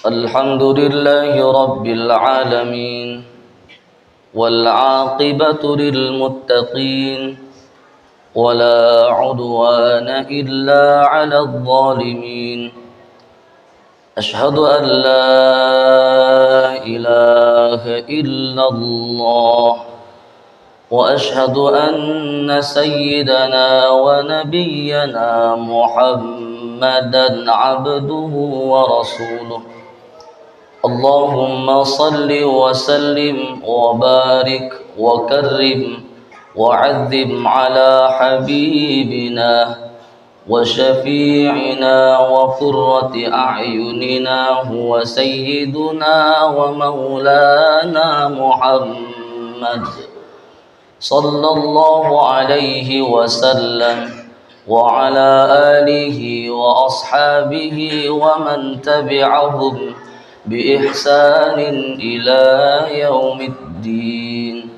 الحمد لله رب العالمين والعاقبة للمتقين ولا عدوان إلا على الظالمين أشهد أن لا إله إلا الله وأشهد أن سيدنا ونبينا محمدا عبده ورسوله اللهم صل وسلم وبارك وكرم وعظم على حبيبنا وشفيعنا وقرة أعيننا هو سيدنا ومولانا محمد صلى الله عليه وسلم وعلى آله وأصحابه ومن تبعهم بإحسان إلى يوم الدين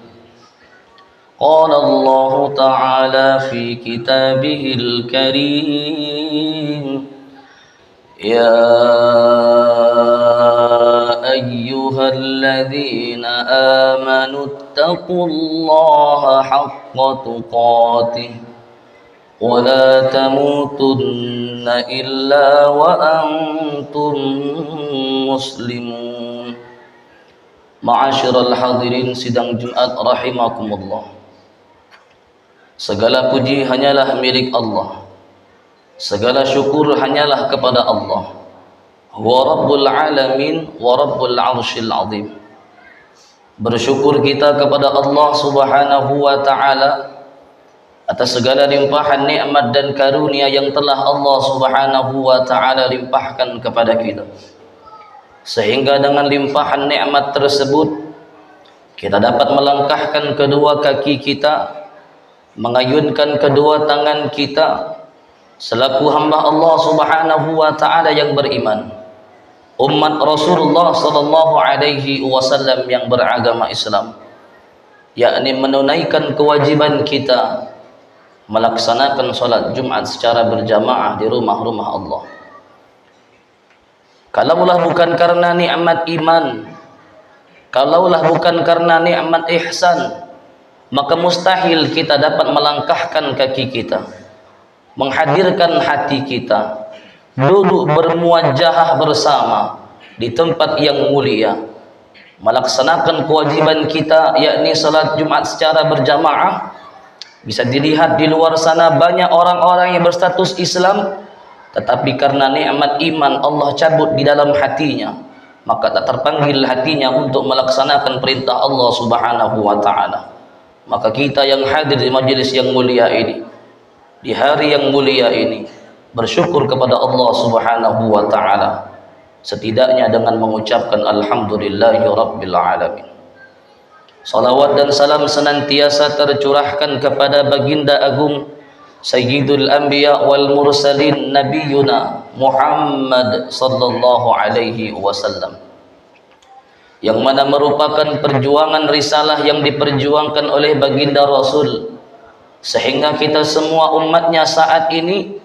قال الله تعالى في كتابه الكريم يا أيها الذين آمنوا اتقوا الله حق تقاته ولا تموتن إلا وأنتم مسلمون. Ma'asyiral hadirin sidang Jumat rahimakumullah. Segala puji hanyalah milik Allah. Segala syukur hanyalah kepada Allah. Huwa Rabbul Alamin wa Rabbul Arshil Azim. Bersyukur kita kepada Allah Subhanahu wa Ta'ala atas segala limpahan nikmat dan karunia yang telah Allah Subhanahu wa Ta'ala limpahkan kepada kita, sehingga dengan limpahan nikmat tersebut kita dapat melangkahkan kedua kaki kita, mengayunkan kedua tangan kita selaku hamba Allah Subhanahu wa Ta'ala yang beriman, umat Rasulullah sallallahu alaihi wasallam yang beragama Islam, yakni menunaikan kewajiban kita melaksanakan salat Jumat secara berjamaah di rumah-rumah Allah. Kalaulah bukan karena nikmat iman, kalaulah bukan karena nikmat ihsan, maka mustahil kita dapat melangkahkan kaki kita, menghadirkan hati kita, duduk bermuajahah bersama di tempat yang mulia, melaksanakan kewajiban kita yakni salat Jumat secara berjamaah. Bisa dilihat di luar sana banyak orang-orang yang berstatus Islam, tetapi karena nikmat iman Allah cabut di dalam hatinya, maka tak terpanggil hatinya untuk melaksanakan perintah Allah Subhanahu wa Ta'ala. Maka kita yang hadir di majelis yang mulia ini, di hari yang mulia ini, bersyukur kepada Allah Subhanahu wa Ta'ala, setidaknya dengan mengucapkan alhamdulillahi rabbil alamin. Salawat dan salam senantiasa tercurahkan kepada baginda agung Sayyidul Anbiya wal Mursalin Nabiyuna Muhammad sallallahu alaihi wasallam, yang mana merupakan perjuangan risalah yang diperjuangkan oleh baginda Rasul, sehingga kita semua umatnya saat ini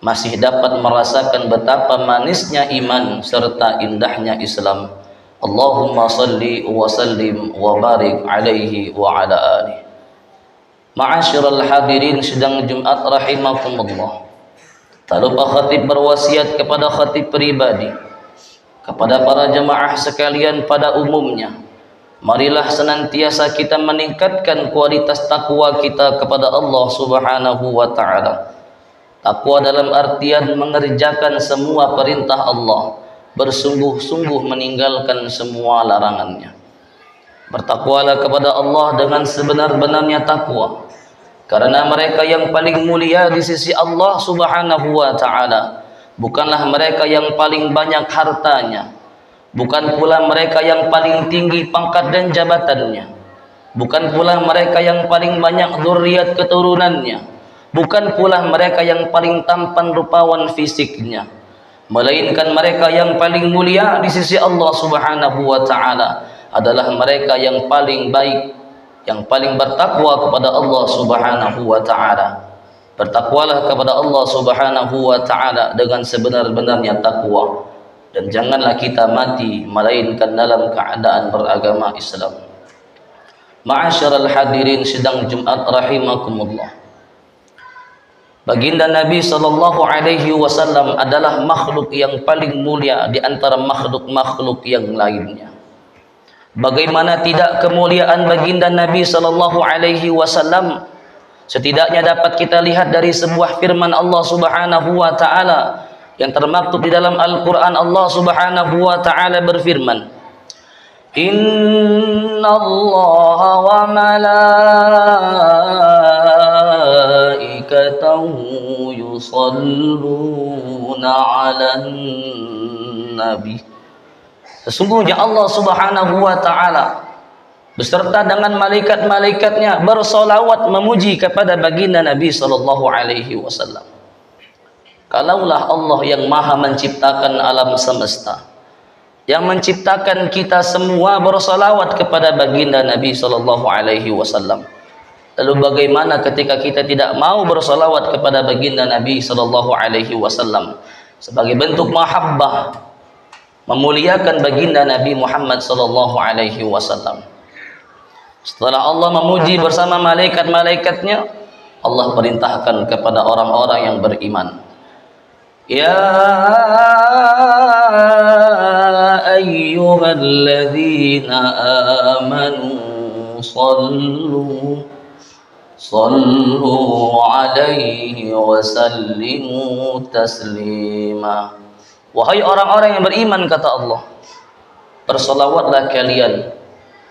masih dapat merasakan betapa manisnya iman serta indahnya Islam. Allahumma salli wa sallim wa barik alaihi wa ala alihi. Ma'asyiral hadirin sidang Jumat rahimakumullah. Tak lupa khatib berwasiat kepada khatib pribadi, kepada para jemaah sekalian pada umumnya, marilah senantiasa kita meningkatkan kualitas takwa kita kepada Allah Subhanahu wa Ta'ala. Takwa dalam artian mengerjakan semua perintah Allah, bersungguh-sungguh meninggalkan semua larangannya. Bertakwalah kepada Allah dengan sebenar-benarnya takwa, karena mereka yang paling mulia di sisi Allah Subhanahu wa Ta'ala bukanlah mereka yang paling banyak hartanya, bukan pula mereka yang paling tinggi pangkat dan jabatannya, bukan pula mereka yang paling banyak zuriat keturunannya, bukan pula mereka yang paling tampan rupawan fisiknya, melainkan mereka yang paling mulia di sisi Allah Subhanahu wa Ta'ala adalah mereka yang paling baik, yang paling bertakwa kepada Allah Subhanahu wa Ta'ala. Bertakwalah kepada Allah Subhanahu wa taala dengan sebenar-benarnya takwa, dan janganlah kita mati melainkan dalam keadaan beragama Islam. Ma'asyiral hadirin sidang Jumat rahimakumullah. Baginda Nabi sallallahu alaihi wasallam adalah makhluk yang paling mulia di antara makhluk-makhluk yang lainnya. Bagaimana tidak kemuliaan baginda Nabi sallallahu alaihi wasallam? Setidaknya dapat kita lihat dari sebuah firman Allah Subhanahu wa taala yang termaktub di dalam Al-Qur'an. Allah Subhanahu wa taala berfirman, "Innallaha wa malaikatahu yusalluna 'alan nabi." Sesungguhnya Allah Subhanahu wa taala beserta dengan malaikat-malaikatnya bersolawat memuji kepada baginda Nabi sallallahu alaihi wasallam. Kalaulah Allah yang maha menciptakan alam semesta, yang menciptakan kita semua bersolawat kepada baginda Nabi sallallahu alaihi wasallam, lalu bagaimana ketika kita tidak mau bersolawat kepada baginda Nabi sallallahu alaihi wasallam sebagai bentuk mahabbah, memuliakan baginda Nabi Muhammad sallallahu alaihi wasallam? Setelah Allah memuji bersama malaikat-malaikatnya, Allah perintahkan kepada orang-orang yang beriman, "Ya ayyuhalladzina amanu sallu alaihi wa sallimu taslima." Wahai orang-orang yang beriman, kata Allah, bersolawatlah kalian,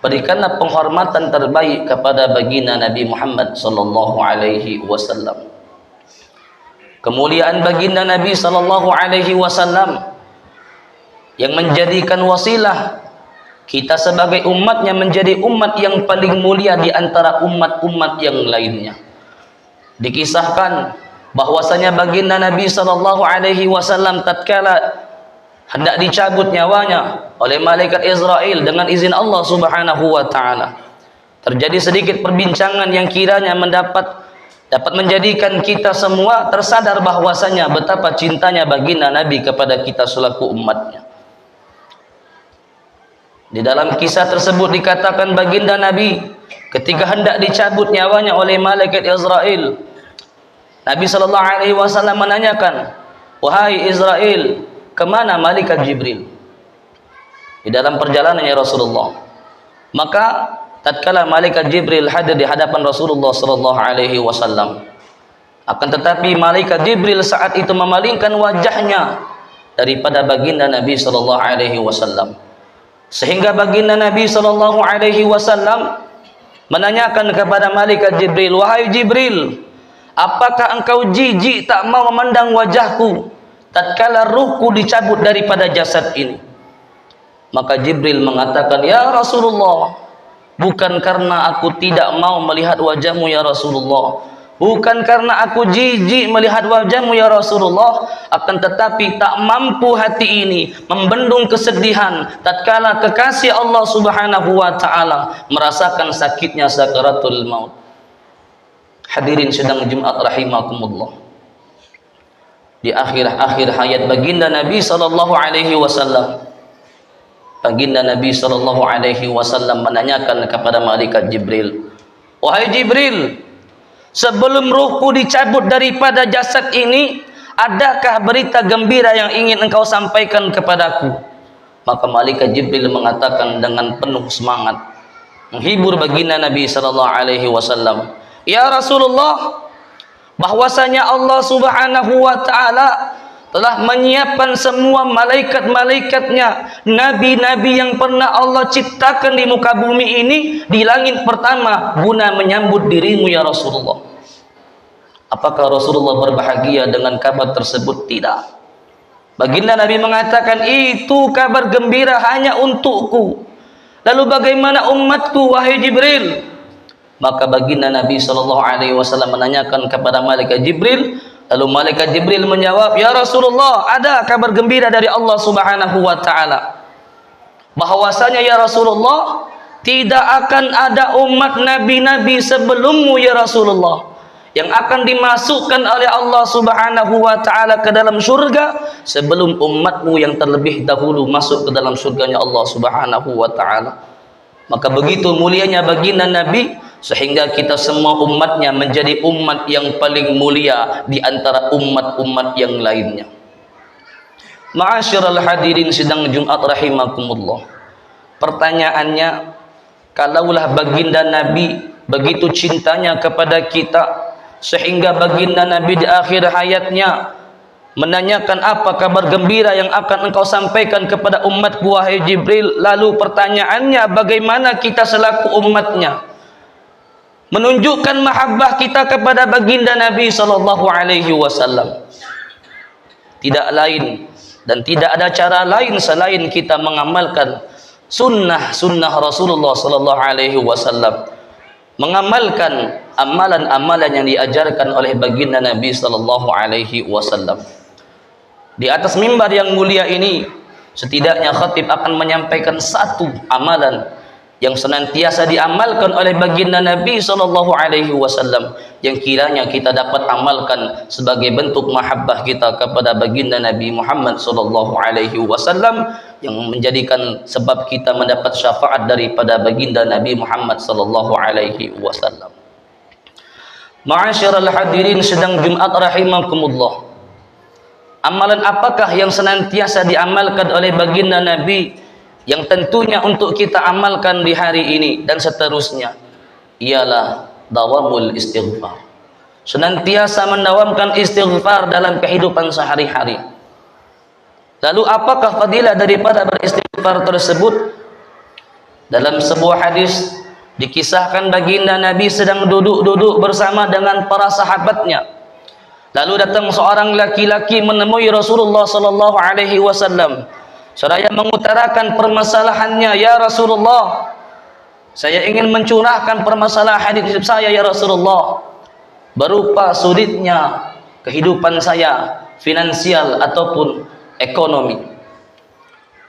berikanlah penghormatan terbaik kepada baginda Nabi Muhammad sallallahu alaihi wasallam. Kemuliaan baginda Nabi sallallahu alaihi wasallam yang menjadikan wasilah kita sebagai umatnya menjadi umat yang paling mulia di antara umat-umat yang lainnya. Dikisahkan bahwasanya baginda Nabi sallallahu alaihi wasallam tatkala hendak dicabut nyawanya oleh malaikat Israel dengan izin Allah Subhanahu wa taala, terjadi sedikit perbincangan yang kiranya dapat menjadikan kita semua tersadar bahwasanya betapa cintanya baginda Nabi kepada kita selaku umatnya. Di dalam kisah tersebut dikatakan baginda Nabi ketika hendak dicabut nyawanya oleh malaikat Israel, Nabi sallallahu alaihi wasallam menanyakan, "Wahai Israel, kemana malaikat Jibril?" Di dalam perjalanan ya Rasulullah. Maka tatkala malaikat Jibril hadir di hadapan Rasulullah sallallahu alaihi wasallam, akan tetapi malaikat Jibril saat itu memalingkan wajahnya daripada baginda Nabi sallallahu alaihi wasallam, sehingga baginda Nabi sallallahu alaihi wasallam menanyakan kepada malaikat Jibril, "Wahai Jibril, apakah engkau jijik tak mau memandang wajahku tatkala ruhku dicabut daripada jasad ini?" Maka Jibril mengatakan, "Ya Rasulullah, bukan karena aku tidak mau melihat wajahmu ya Rasulullah, bukan karena aku jijik melihat wajahmu ya Rasulullah, akan tetapi tak mampu hati ini membendung kesedihan tatkala kekasih Allah Subhanahu wa taala merasakan sakitnya sakaratul maut." Hadirin sidang Jumat rahimakumullah. Di akhir hayat baginda Nabi sallallahu alaihi wasallam, baginda Nabi sallallahu alaihi wasallam menanyakan kepada malaikat Jibril, "Wahai Jibril, sebelum ruhku dicabut daripada jasad ini, adakah berita gembira yang ingin engkau sampaikan kepadaku?" Maka malaikat Jibril mengatakan dengan penuh semangat, menghibur baginda Nabi sallallahu alaihi wasallam, "Ya Rasulullah, bahwasanya Allah Subhanahu wa taala telah menyiapkan semua malaikat-malaikatnya, nabi-nabi yang pernah Allah ciptakan di muka bumi ini di langit pertama guna menyambut dirimu ya Rasulullah." Apakah Rasulullah berbahagia dengan kabar tersebut? Tidak. Baginda Nabi mengatakan, "Itu kabar gembira hanya untukku. Lalu bagaimana umatku wahai Jibril?" Maka baginda Nabi sallallahu alaihi wasallam menanyakan kepada malaikat Jibril, lalu malaikat Jibril menjawab, "Ya Rasulullah, ada kabar gembira dari Allah Subhanahu wa taala bahwasanya ya Rasulullah, tidak akan ada umat nabi-nabi sebelummu ya Rasulullah yang akan dimasukkan oleh Allah Subhanahu wa taala ke dalam surga sebelum umatmu yang terlebih dahulu masuk ke dalam surganya Allah Subhanahu wa taala. Maka begitu mulianya baginda Nabi sehingga kita semua umatnya menjadi umat yang paling mulia di antara umat-umat yang lainnya. Ma'asyiral hadirin sidang Jumat rahimakumullah. Pertanyaannya, kalaulah baginda Nabi begitu cintanya kepada kita sehingga baginda Nabi di akhir hayatnya menanyakan apa kabar gembira yang akan engkau sampaikan kepada umatku wahai Jibril, lalu pertanyaannya bagaimana kita selaku umatnya menunjukkan mahabbah kita kepada baginda Nabi sallallahu alaihi wasallam. Tidak lain dan tidak ada cara lain selain kita mengamalkan sunnah Rasulullah sallallahu alaihi wasallam, mengamalkan amalan-amalan yang diajarkan oleh baginda Nabi sallallahu alaihi wasallam. Di atas mimbar yang mulia ini setidaknya khatib akan menyampaikan satu amalan yang senantiasa diamalkan oleh baginda Nabi sallallahu alaihi wasallam yang kiranya kita dapat amalkan sebagai bentuk mahabbah kita kepada baginda Nabi Muhammad sallallahu alaihi wasallam yang menjadikan sebab kita mendapat syafaat daripada baginda Nabi Muhammad sallallahu alaihi wasallam. Ma'asyiral hadirin sedang Jumat rahimakumullah. Amalan apakah yang senantiasa diamalkan oleh baginda Nabi yang tentunya untuk kita amalkan di hari ini dan seterusnya? Ialah dawamul istighfar. Senantiasa mendawamkan istighfar dalam kehidupan sehari-hari. Lalu apakah fadilah daripada beristighfar tersebut? Dalam sebuah hadis dikisahkan baginda Nabi sedang duduk-duduk bersama dengan para sahabatnya. Lalu datang seorang laki-laki menemui Rasulullah sallallahu alaihi wasallam. Seraya mengutarakan permasalahannya, "Ya Rasulullah, saya ingin mencurahkan permasalahan hidup saya ya Rasulullah, berupa sulitnya kehidupan saya, finansial ataupun ekonomi."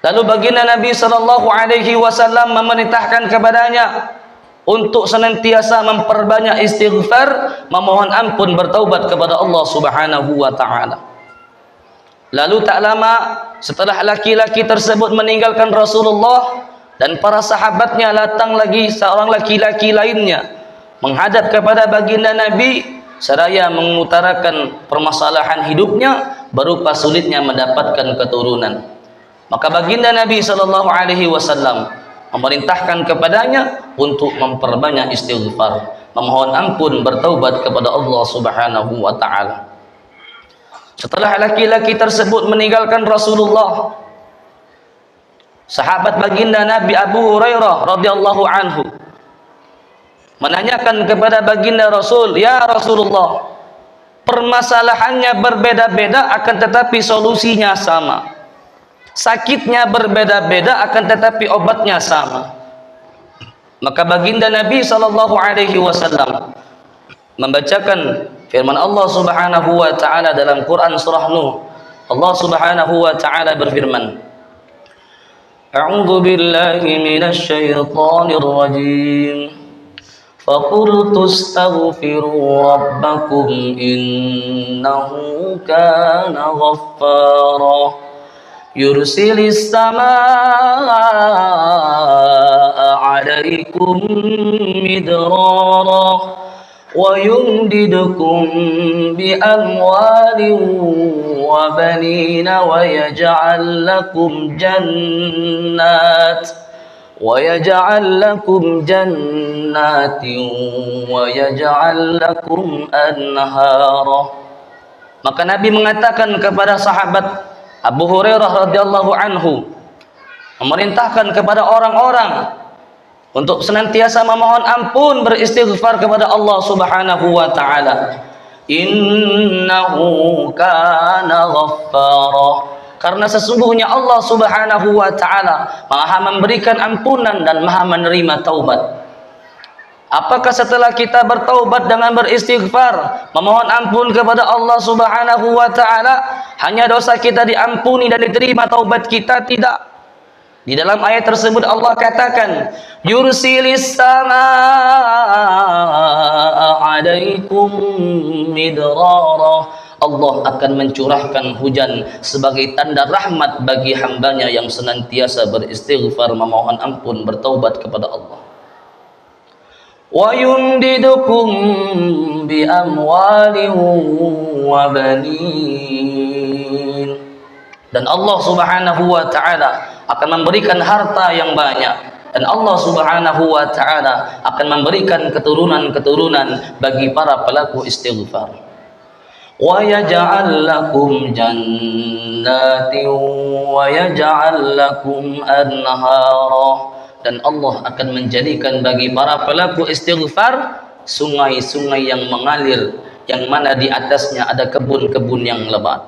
Lalu baginda Nabi sallallahu alaihi wasallam memerintahkan kepadanya untuk senantiasa memperbanyak istighfar, memohon ampun, bertaubat kepada Allah Subhanahu wa taala. Lalu tak lama setelah laki-laki tersebut meninggalkan Rasulullah dan para sahabatnya, datang lagi seorang laki-laki lainnya menghadap kepada baginda Nabi seraya mengutarakan permasalahan hidupnya berupa sulitnya mendapatkan keturunan. Maka baginda Nabi sallallahu alaihi wasallam memerintahkan kepadanya untuk memperbanyak istighfar, memohon ampun, bertaubat kepada Allah Subhanahu wa taala. Setelah laki-laki tersebut meninggalkan Rasulullah, sahabat baginda Nabi Abu Hurairah radhiyallahu anhu menanyakan kepada baginda Rasul, "Ya Rasulullah, permasalahannya berbeda-beda akan tetapi solusinya sama. Sakitnya berbeda-beda akan tetapi obatnya sama." Maka baginda Nabi sallallahu alaihi wasallam membacakan firman Allah Subhanahu wa taala dalam Quran surah Nuh. Allah Subhanahu wa taala berfirman, "A'udzu billahi minasy syaithanir rajim. Faqultu astaghfiru rabbakum innahu kana ghaffara. Yursilis samaa'a 'alaikum midrara wa yumdidukum bi amwalin wa banina wa yaj'al lakum jannatin wa yaj'al lakum anhara." Maka Nabi mengatakan kepada sahabat Abu Hurairah radhiyallahu anhu, memerintahkan kepada orang-orang untuk senantiasa memohon ampun, beristighfar kepada Allah Subhanahu wa taala. Innahu kana ghaffara. Karena sesungguhnya Allah Subhanahu wa taala Maha memberikan ampunan dan Maha menerima taubat. Apakah setelah kita bertaubat dengan beristighfar, memohon ampun kepada Allah Subhanahu wa taala, hanya dosa kita diampuni dan diterima taubat kita? Tidak. Di dalam ayat tersebut Allah katakan, yursilis samaa 'alaikum midrara. Allah akan mencurahkan hujan sebagai tanda rahmat bagi hambanya yang senantiasa beristighfar, memohon ampun, bertaubat kepada Allah. Wa yumdidukum bi amwalin wa banin. Dan Allah Subhanahu wa taala akan memberikan harta yang banyak, dan Allah Subhanahu wa taala akan memberikan keturunan-keturunan bagi para pelaku istighfar. Wa yaj'al lakum jannatin wa yaj'al lakum anhara. Dan Allah akan menjadikan bagi para pelaku istighfar sungai-sungai yang mengalir, yang mana di atasnya ada kebun-kebun yang lebat.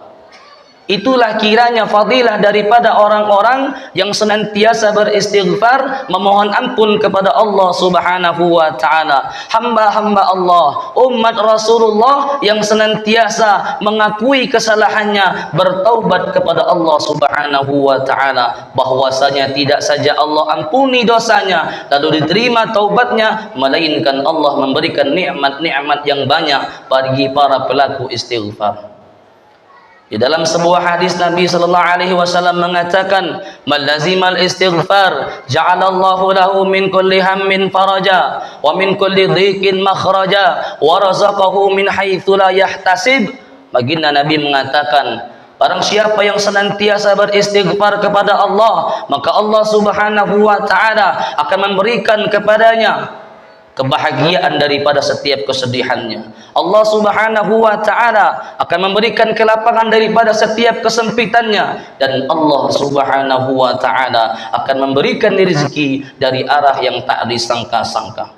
Itulah kiranya fadilah daripada orang-orang yang senantiasa beristighfar, memohon ampun kepada Allah Subhanahu wa taala. Hamba-hamba Allah, umat Rasulullah yang senantiasa mengakui kesalahannya, bertaubat kepada Allah Subhanahu wa taala, bahwasanya tidak saja Allah ampuni dosanya lalu diterima taubatnya, melainkan Allah memberikan nikmat-nikmat yang banyak bagi para pelaku istighfar. Di dalam sebuah hadis Nabi sallallahu alaihi wasallam mengatakan, "Man lazimal istighfar, ja'alallahu lahu min kulli hammin faraja, wa min kulli dhiqin makhraja, wa razaqahu min haitsu la yahtasib." Baginda Nabi mengatakan, barang siapa yang senantiasa beristighfar kepada Allah, maka Allah Subhanahu wa taala akan memberikan kepadanya kebahagiaan daripada setiap kesedihannya. Allah Subhanahu wa taala akan memberikan kelapangan daripada setiap kesempitannya, dan Allah Subhanahu wa taala akan memberikan rezeki dari arah yang tak disangka-sangka.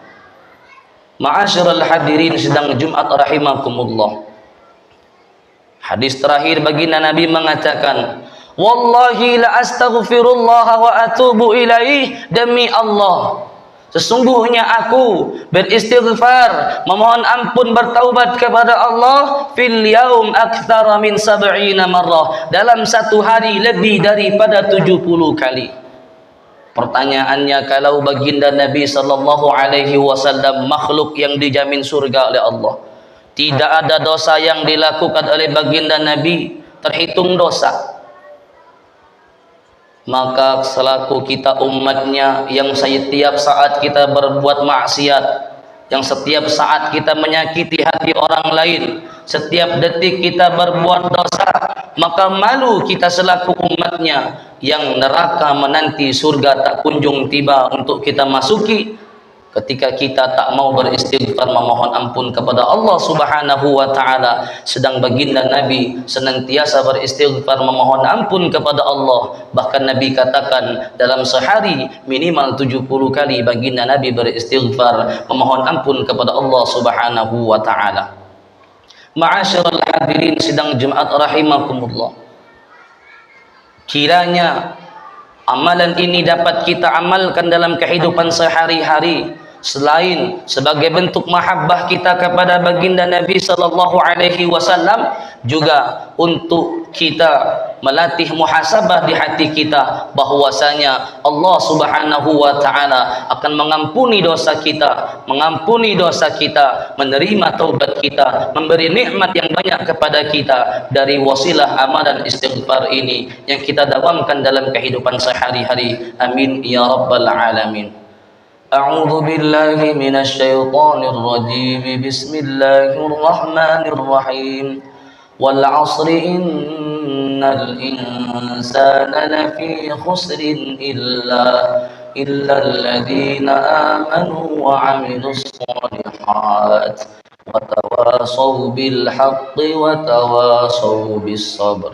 Ma'asyiral hadirin sidang Jumat rahimakumullah. Hadis terakhir baginda Nabi mengatakan, wallahi la astaghfirullah wa atubu ilaih, demi Allah, sesungguhnya aku beristighfar, memohon ampun, bertaubat kepada Allah fil yaum aktsara min 70 marrah, dalam satu hari lebih daripada 70 kali. Pertanyaannya, kalau baginda Nabi sallallahu alaihi wasallam makhluk yang dijamin surga oleh Allah, tidak ada dosa yang dilakukan oleh baginda Nabi terhitung dosa, maka selaku kita umatnya yang setiap saat kita berbuat maksiat, yang setiap saat kita menyakiti hati orang lain, setiap detik kita berbuat dosa, maka malu kita selaku umatnya yang neraka menanti, surga tak kunjung tiba untuk kita masuki, ketika kita tak mau beristighfar, memohon ampun kepada Allah Subhanahu wa taala, sedang baginda Nabi senantiasa beristighfar, memohon ampun kepada Allah. Bahkan Nabi katakan dalam sehari minimal 70 kali baginda Nabi beristighfar, memohon ampun kepada Allah Subhanahu wa taala. Ma'asyiral hadirin sidang Jumat rahimakumullah. Kiranya amalan ini dapat kita amalkan dalam kehidupan sehari-hari, selain sebagai bentuk mahabbah kita kepada baginda Nabi sallallahu alaihi wasallam, juga untuk kita melatih muhasabah di hati kita, bahwasanya Allah Subhanahu wa taala akan mengampuni dosa kita, menerima taubat kita, memberi nikmat yang banyak kepada kita dari wasilah amalan istighfar ini yang kita dawamkan dalam kehidupan sehari-hari. Amin ya rabbal alamin. A'udzu billahi minasy syaithanir rajim. Bismillahir rahmanir rahim. Wal 'asri innal insana lafi khusrin illa alladhina amanu wa 'amilus shalihat wa tawasaw bil haqqi wa tawasaw bis sabr.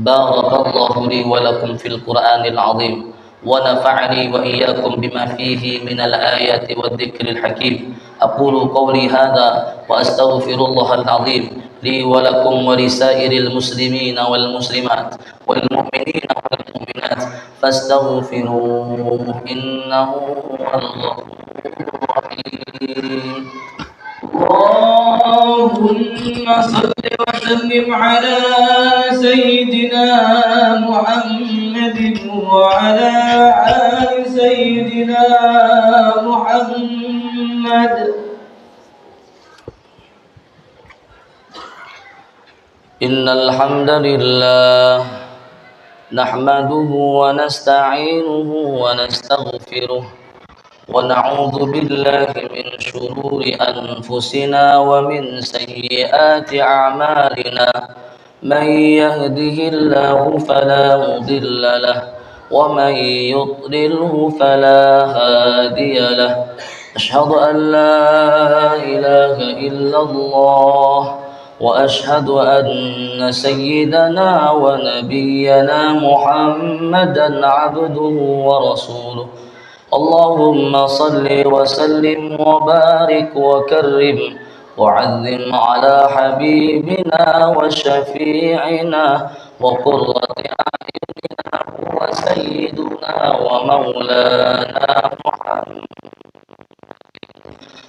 Barakallahu li wa lakum fil Qur'anil 'azim. ونفعني وإياكم بما فيه من الآيات والذكر الحكيم. أقول قولي هذا وأستغفر الله العظيم لي ولكم ولسائر المسلمين والمسلمات والمؤمنين والمؤمنات فاستغفروه إنه هو الغفور الرحيم. اللهم صل وسلم على سيدنا محمد وعلى محمد. إن الحمد لله نحمده ونستعينه ونستغفره ونعوذ بالله من شرور أنفسنا ومن سيئات أعمالنا. من يهده الله فلا مضل له ومن يضلله فلا هادي له. أشهد أن لا إله إلا الله وأشهد أن سيدنا ونبينا محمدا عبده ورسوله. اللهم صل وسلم وبارك وكرم وعظم على حبيبنا وشفيعنا وقرة أعيننا وسيدنا ومولانا محمد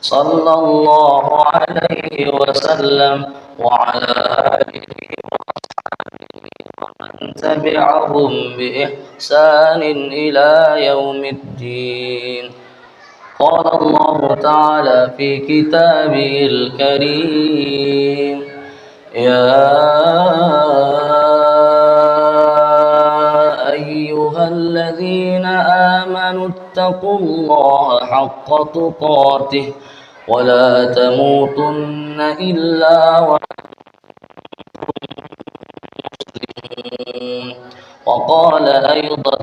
صلى الله عليه وسلم وعلى آله ومن تبعهم بإحسان إلى يوم الدين. قال الله تعالى في كتابه الكريم: يا أيها الذين آمنوا اتقوا الله حق تقاته ولا تموتن إلا وأنتم. وقال أيضا: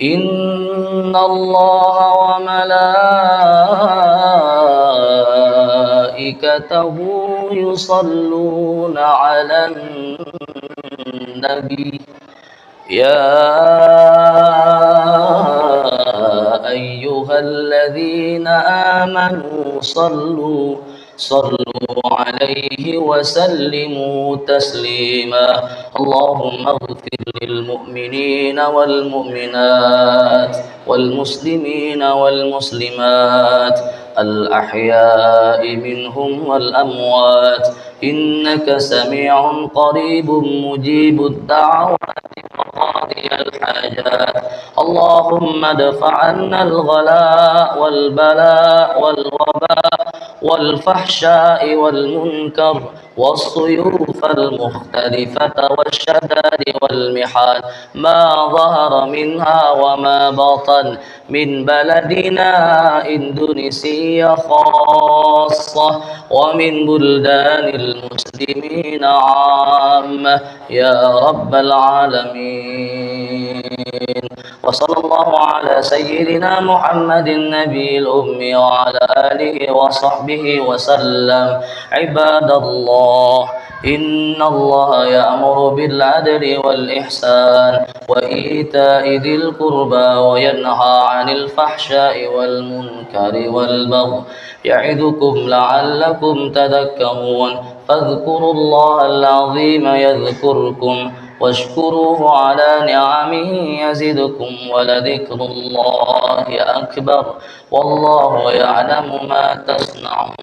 إن الله وملائكته يصلون على النبي يا أيها الذين آمنوا صلوا عليه وسلموا تسليما. اللهم اغفر للمؤمنين والمؤمنات والمسلمين والمسلمات الأحياء منهم والأموات إنك سميع قريب مجيب الدعوات وقاضي الحاجات. اللهم ادفع عنا الغلاء والبلاء والوباء والفحشاء والمنكر والصيوف المختلفة والشداد والمحال ما ظهر منها وما بطن من بلدنا إندونيسيا خاصة ومن بلدان المسلمين عامة يا رب العالمين. وصلى الله على سيدنا محمد النبي الأمي وعلى آله وصحبه وسلم. عباد الله، إن الله يأمر بالعدل والإحسان وإيتاء ذي القربى وينهى عن الفحشاء والمنكر والبغي يعظكم لعلكم تذكرون. فاذكروا الله العظيم يذكركم واشكروه على نعمه يزدكم ولذكر الله أكبر والله يعلم ما تصنعون.